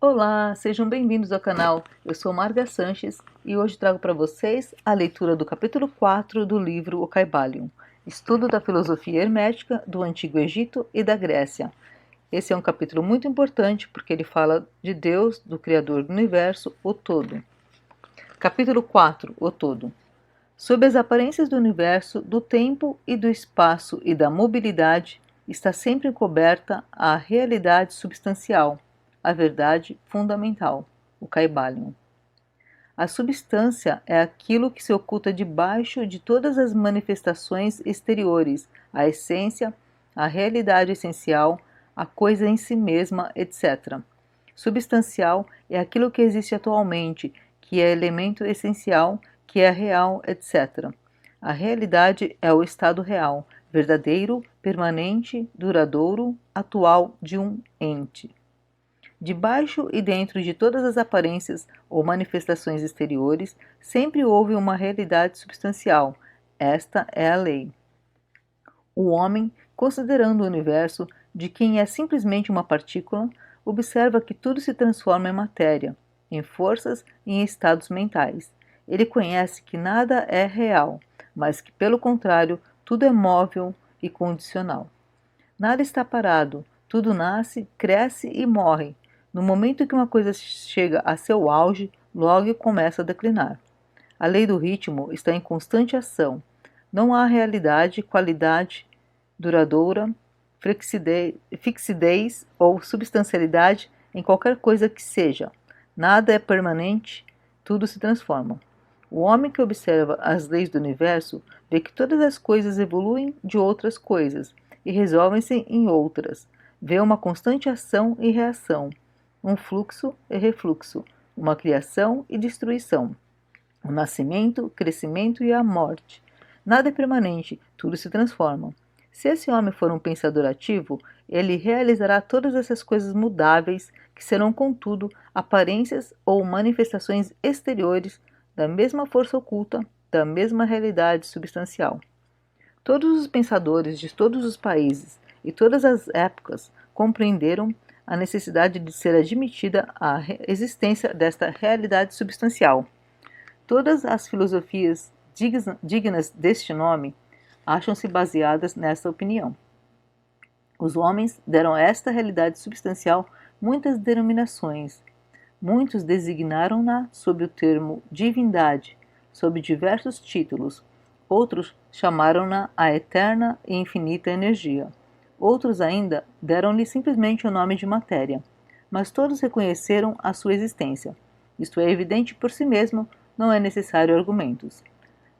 Olá, sejam bem-vindos ao canal. Eu sou Marga Sanches e hoje trago para vocês a leitura do capítulo 4 do livro O Caibalion, estudo da filosofia hermética do Antigo Egito e da Grécia. Esse é um capítulo muito importante porque ele fala de Deus, do Criador do Universo, o Todo. Capítulo 4, o Todo. Sob as aparências do universo, do tempo e do espaço e da mobilidade, está sempre encoberta a realidade substancial, a verdade fundamental, o Caibalion. A substância é aquilo que se oculta debaixo de todas as manifestações exteriores, a essência, a realidade essencial, a coisa em si mesma, etc. Substancial é aquilo que existe atualmente, que é elemento essencial, que é real, etc. A realidade é o estado real, verdadeiro, permanente, duradouro, atual de um ente. Debaixo e dentro de todas as aparências ou manifestações exteriores, sempre houve uma realidade substancial. Esta é a lei. O homem, considerando o universo, de quem é simplesmente uma partícula, observa que tudo se transforma em matéria, em forças e em estados mentais. Ele conhece que nada é real, mas que, pelo contrário, tudo é móvel e condicional. Nada está parado, tudo nasce, cresce e morre. No momento que uma coisa chega a seu auge, logo começa a declinar. A lei do ritmo está em constante ação. Não há realidade, qualidade duradoura, fixidez ou substancialidade em qualquer coisa que seja. Nada é permanente, tudo se transforma. O homem que observa as leis do universo vê que todas as coisas evoluem de outras coisas e resolvem-se em outras. Vê uma constante ação e reação, um fluxo e refluxo, uma criação e destruição, o nascimento, o crescimento e a morte. Nada é permanente, tudo se transforma. Se esse homem for um pensador ativo, ele realizará todas essas coisas mudáveis, que serão, contudo, aparências ou manifestações exteriores da mesma força oculta, da mesma realidade substancial. Todos os pensadores de todos os países e todas as épocas compreenderam a necessidade de ser admitida a existência desta realidade substancial. Todas as filosofias dignas deste nome acham-se baseadas nessa opinião. Os homens deram a esta realidade substancial muitas denominações. Muitos designaram-na sob o termo divindade, sob diversos títulos. Outros chamaram-na a eterna e infinita energia. Outros ainda deram-lhe simplesmente o nome de matéria, mas todos reconheceram a sua existência. Isto é evidente por si mesmo, não é necessário argumentos.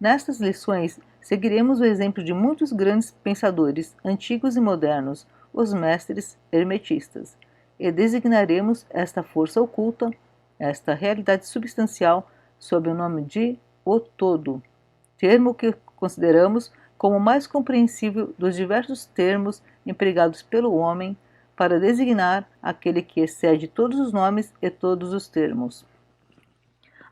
Nestas lições, seguiremos o exemplo de muitos grandes pensadores, antigos e modernos, os mestres hermetistas, e designaremos esta força oculta, esta realidade substancial, sob o nome de o Todo, termo que consideramos como o mais compreensível dos diversos termos empregados pelo homem para designar aquele que excede todos os nomes e todos os termos.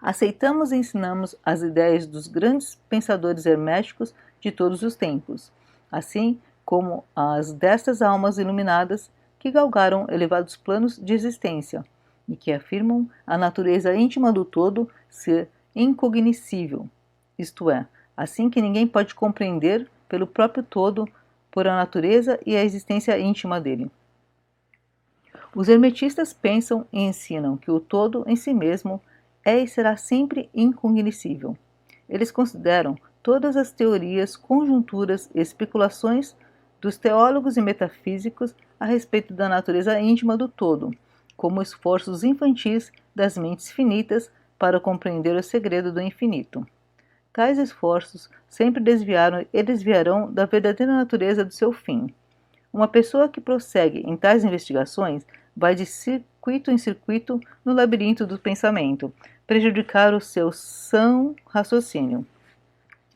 Aceitamos e ensinamos as ideias dos grandes pensadores herméticos de todos os tempos, assim como as destas almas iluminadas que galgaram elevados planos de existência e que afirmam a natureza íntima do todo ser incognoscível, isto é, assim que ninguém pode compreender pelo próprio todo, por a natureza e a existência íntima dele. Os hermetistas pensam e ensinam que o todo em si mesmo é e será sempre incognoscível. Eles consideram todas as teorias, conjunturas e especulações dos teólogos e metafísicos a respeito da natureza íntima do todo, como esforços infantis das mentes finitas para compreender o segredo do infinito. Tais esforços sempre desviaram e desviarão da verdadeira natureza do seu fim. Uma pessoa que prossegue em tais investigações vai de circuito em circuito no labirinto do pensamento, prejudicar o seu são raciocínio,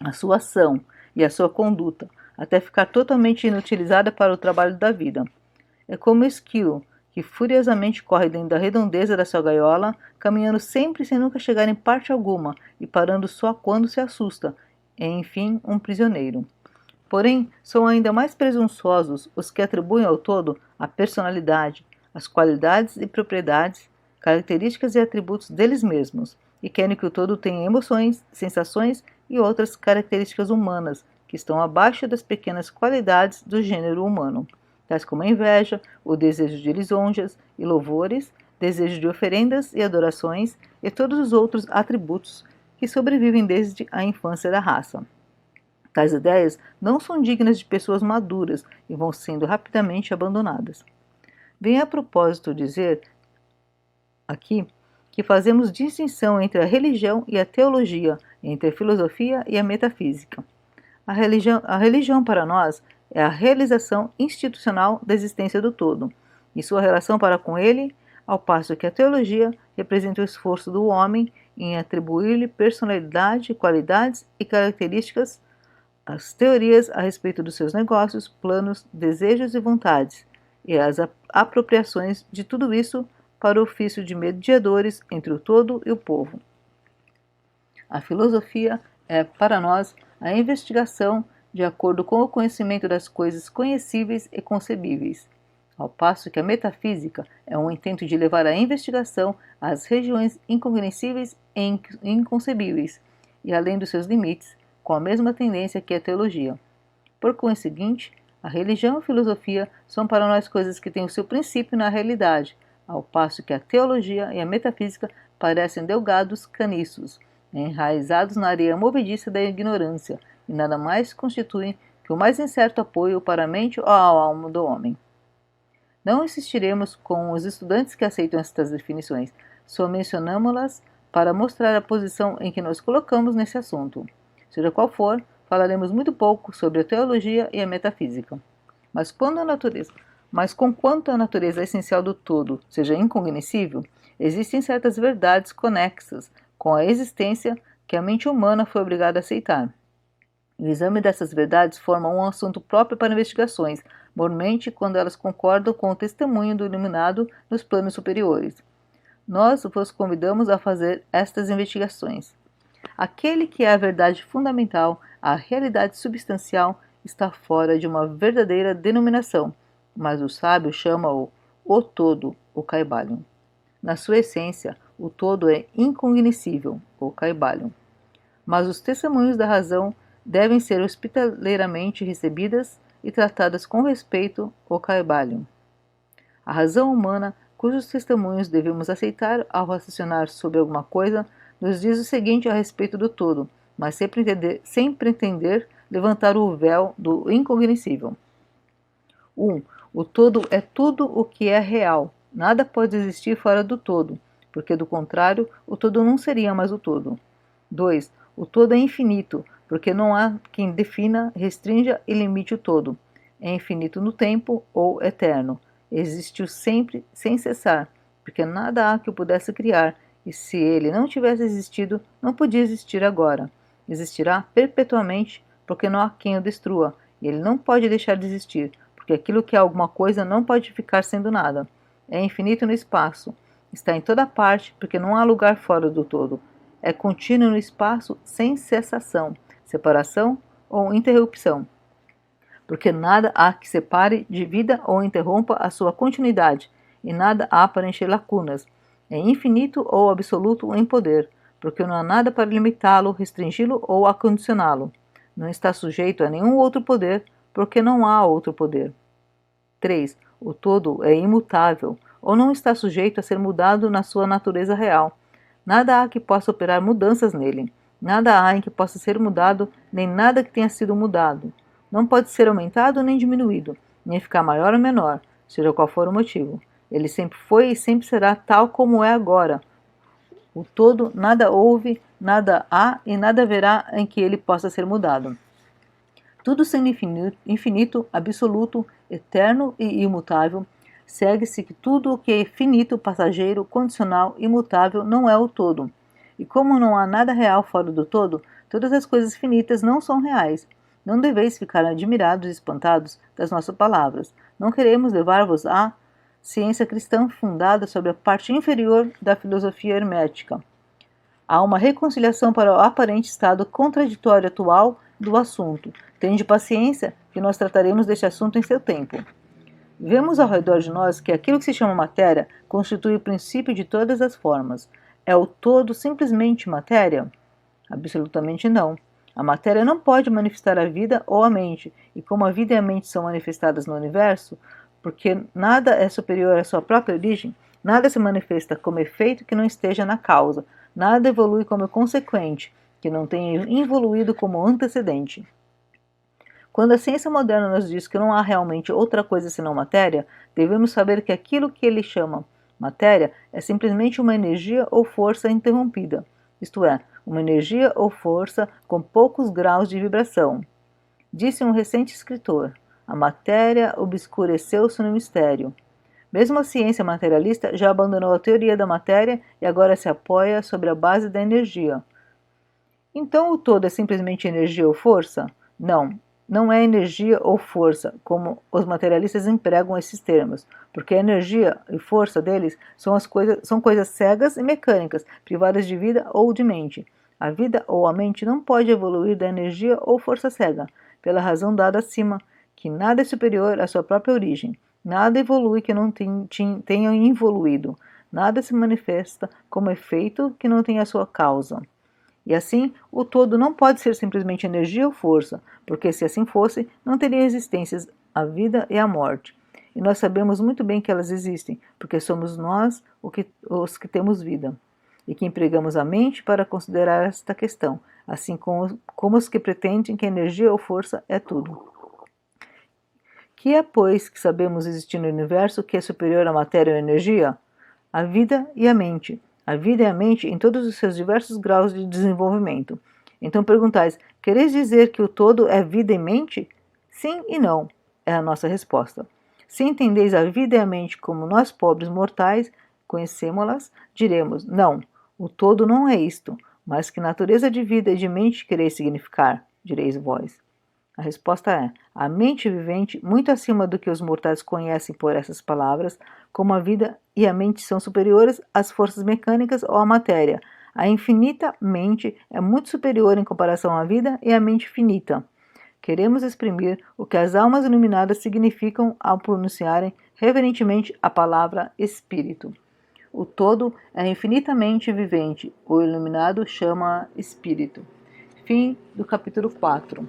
a sua ação e a sua conduta, até ficar totalmente inutilizada para o trabalho da vida. É como o esquilo, que furiosamente corre dentro da redondeza da sua gaiola, caminhando sempre sem nunca chegar em parte alguma e parando só quando se assusta, é enfim um prisioneiro. Porém, são ainda mais presunçosos os que atribuem ao todo a personalidade, as qualidades e propriedades características e atributos deles mesmos, e querem que o todo tenha emoções, sensações e outras características humanas, que estão abaixo das pequenas qualidades do gênero humano, tais como a inveja, o desejo de lisonjas e louvores, desejo de oferendas e adorações, e todos os outros atributos que sobrevivem desde a infância da raça. Tais ideias não são dignas de pessoas maduras e vão sendo rapidamente abandonadas. Vem a propósito dizer aqui que fazemos distinção entre a religião e a teologia, entre a filosofia e a metafísica. A religião para nós é a realização institucional da existência do todo e sua relação para com ele, ao passo que a teologia representa o esforço do homem em atribuir-lhe personalidade, qualidades e características às teorias a respeito dos seus negócios, planos, desejos e vontades, e as apropriações de tudo isso para o ofício de mediadores entre o todo e o povo. A filosofia é, para nós, a investigação de acordo com o conhecimento das coisas conhecíveis e concebíveis, ao passo que a metafísica é um intento de levar a investigação às regiões incognoscíveis e inconcebíveis, e além dos seus limites, com a mesma tendência que a teologia. Por conseguinte, a religião e a filosofia são para nós coisas que têm o seu princípio na realidade, ao passo que a teologia e a metafísica parecem delgados caniços, enraizados na areia movediça da ignorância, e nada mais constituem que o mais incerto apoio para a mente ou a alma do homem. Não insistiremos com os estudantes que aceitam estas definições, só mencionamos-las para mostrar a posição em que nos colocamos nesse assunto. Seja qual for, falaremos muito pouco sobre a teologia e a metafísica. Mas conquanto a natureza essencial do todo seja incognoscível, existem certas verdades conexas com a existência que a mente humana foi obrigada a aceitar. O exame dessas verdades forma um assunto próprio para investigações, mormente quando elas concordam com o testemunho do iluminado nos planos superiores. Nós vos convidamos a fazer estas investigações. Aquele que é a verdade fundamental, a realidade substancial, está fora de uma verdadeira denominação, mas o sábio chama-o o todo, o Kybalion. Na sua essência, o todo é incognoscível, o Kybalion. Mas os testemunhos da razão devem ser hospitaleiramente recebidas e tratadas com respeito, o Kybalion. A razão humana, cujos testemunhos devemos aceitar ao raciocinar sobre alguma coisa, nos diz o seguinte a respeito do todo, mas sem pretender levantar o véu do incognoscível. 1. O todo é tudo o que é real. Nada pode existir fora do todo, porque do contrário, o todo não seria mais o todo. 2. O todo é infinito, porque não há quem defina, restrinja e limite o todo. É infinito no tempo ou eterno. Existiu sempre, sem cessar, porque nada há que o pudesse criar, e se ele não tivesse existido, não podia existir agora. Existirá perpetuamente, porque não há quem o destrua, e ele não pode deixar de existir, porque aquilo que é alguma coisa não pode ficar sendo nada. É infinito no espaço, está em toda parte, porque não há lugar fora do todo. É contínuo no espaço sem cessação, separação ou interrupção, porque nada há que separe, divida ou interrompa a sua continuidade, e nada há para encher lacunas. É infinito ou absoluto em poder, porque não há nada para limitá-lo, restringi-lo ou acondicioná-lo. Não está sujeito a nenhum outro poder, porque não há outro poder. 3. O todo é imutável, ou não está sujeito a ser mudado na sua natureza real. Nada há que possa operar mudanças nele. Nada há em que possa ser mudado, nem nada que tenha sido mudado. Não pode ser aumentado nem diminuído, nem ficar maior ou menor, seja qual for o motivo. Ele sempre foi e sempre será tal como é agora. O todo nada houve, nada há e nada haverá em que ele possa ser mudado. Tudo sendo infinito, absoluto, eterno e imutável, segue-se que tudo o que é finito, passageiro, condicional, imutável não é o todo. E como não há nada real fora do todo, todas as coisas finitas não são reais. Não deveis ficar admirados e espantados das nossas palavras. Não queremos levar-vos à ciência cristã fundada sobre a parte inferior da filosofia hermética. Há uma reconciliação para o aparente estado contraditório atual do assunto. Tende paciência, que nós trataremos deste assunto em seu tempo. Vemos ao redor de nós que aquilo que se chama matéria constitui o princípio de todas as formas. É o todo simplesmente matéria? Absolutamente não. A matéria não pode manifestar a vida ou a mente, e como a vida e a mente são manifestadas no universo, porque nada é superior à sua própria origem, nada se manifesta como efeito que não esteja na causa, nada evolui como consequente, que não tenha evoluído como antecedente. Quando a ciência moderna nos diz que não há realmente outra coisa senão matéria, devemos saber que aquilo que ele chama matéria é simplesmente uma energia ou força interrompida, isto é, uma energia ou força com poucos graus de vibração. Disse um recente escritor: a matéria obscureceu-se no mistério. Mesmo a ciência materialista já abandonou a teoria da matéria e agora se apoia sobre a base da energia. Então o todo é simplesmente energia ou força? Não, não é energia ou força, como os materialistas empregam esses termos, porque a energia e força deles são coisas cegas e mecânicas, privadas de vida ou de mente. A vida ou a mente não pode evoluir da energia ou força cega, pela razão dada acima, que nada é superior à sua própria origem. Nada evolui que não tenha evoluído. Nada se manifesta como efeito que não tenha sua causa. E assim, o todo não pode ser simplesmente energia ou força, porque se assim fosse, não teriam existências a vida e a morte. E nós sabemos muito bem que elas existem, porque somos nós os que temos vida, e que empregamos a mente para considerar esta questão, assim como os que pretendem que energia ou força é tudo. Que é, pois, que sabemos existir no universo que é superior à matéria ou energia? A vida e a mente. A vida e a mente em todos os seus diversos graus de desenvolvimento. Então perguntais, quereis dizer que o todo é vida e mente? Sim e não, é a nossa resposta. Se entendeis a vida e a mente como nós pobres mortais conhecemos-las, diremos, não, o todo não é isto, mas que natureza de vida e de mente quereis significar, direis vós. A resposta é: a mente vivente, muito acima do que os mortais conhecem por essas palavras, como a vida e a mente são superiores às forças mecânicas ou à matéria. A infinita mente é muito superior em comparação à vida e à mente finita. Queremos exprimir o que as almas iluminadas significam ao pronunciarem reverentemente a palavra espírito. O todo é infinitamente vivente, o iluminado chama espírito. Fim do capítulo 4.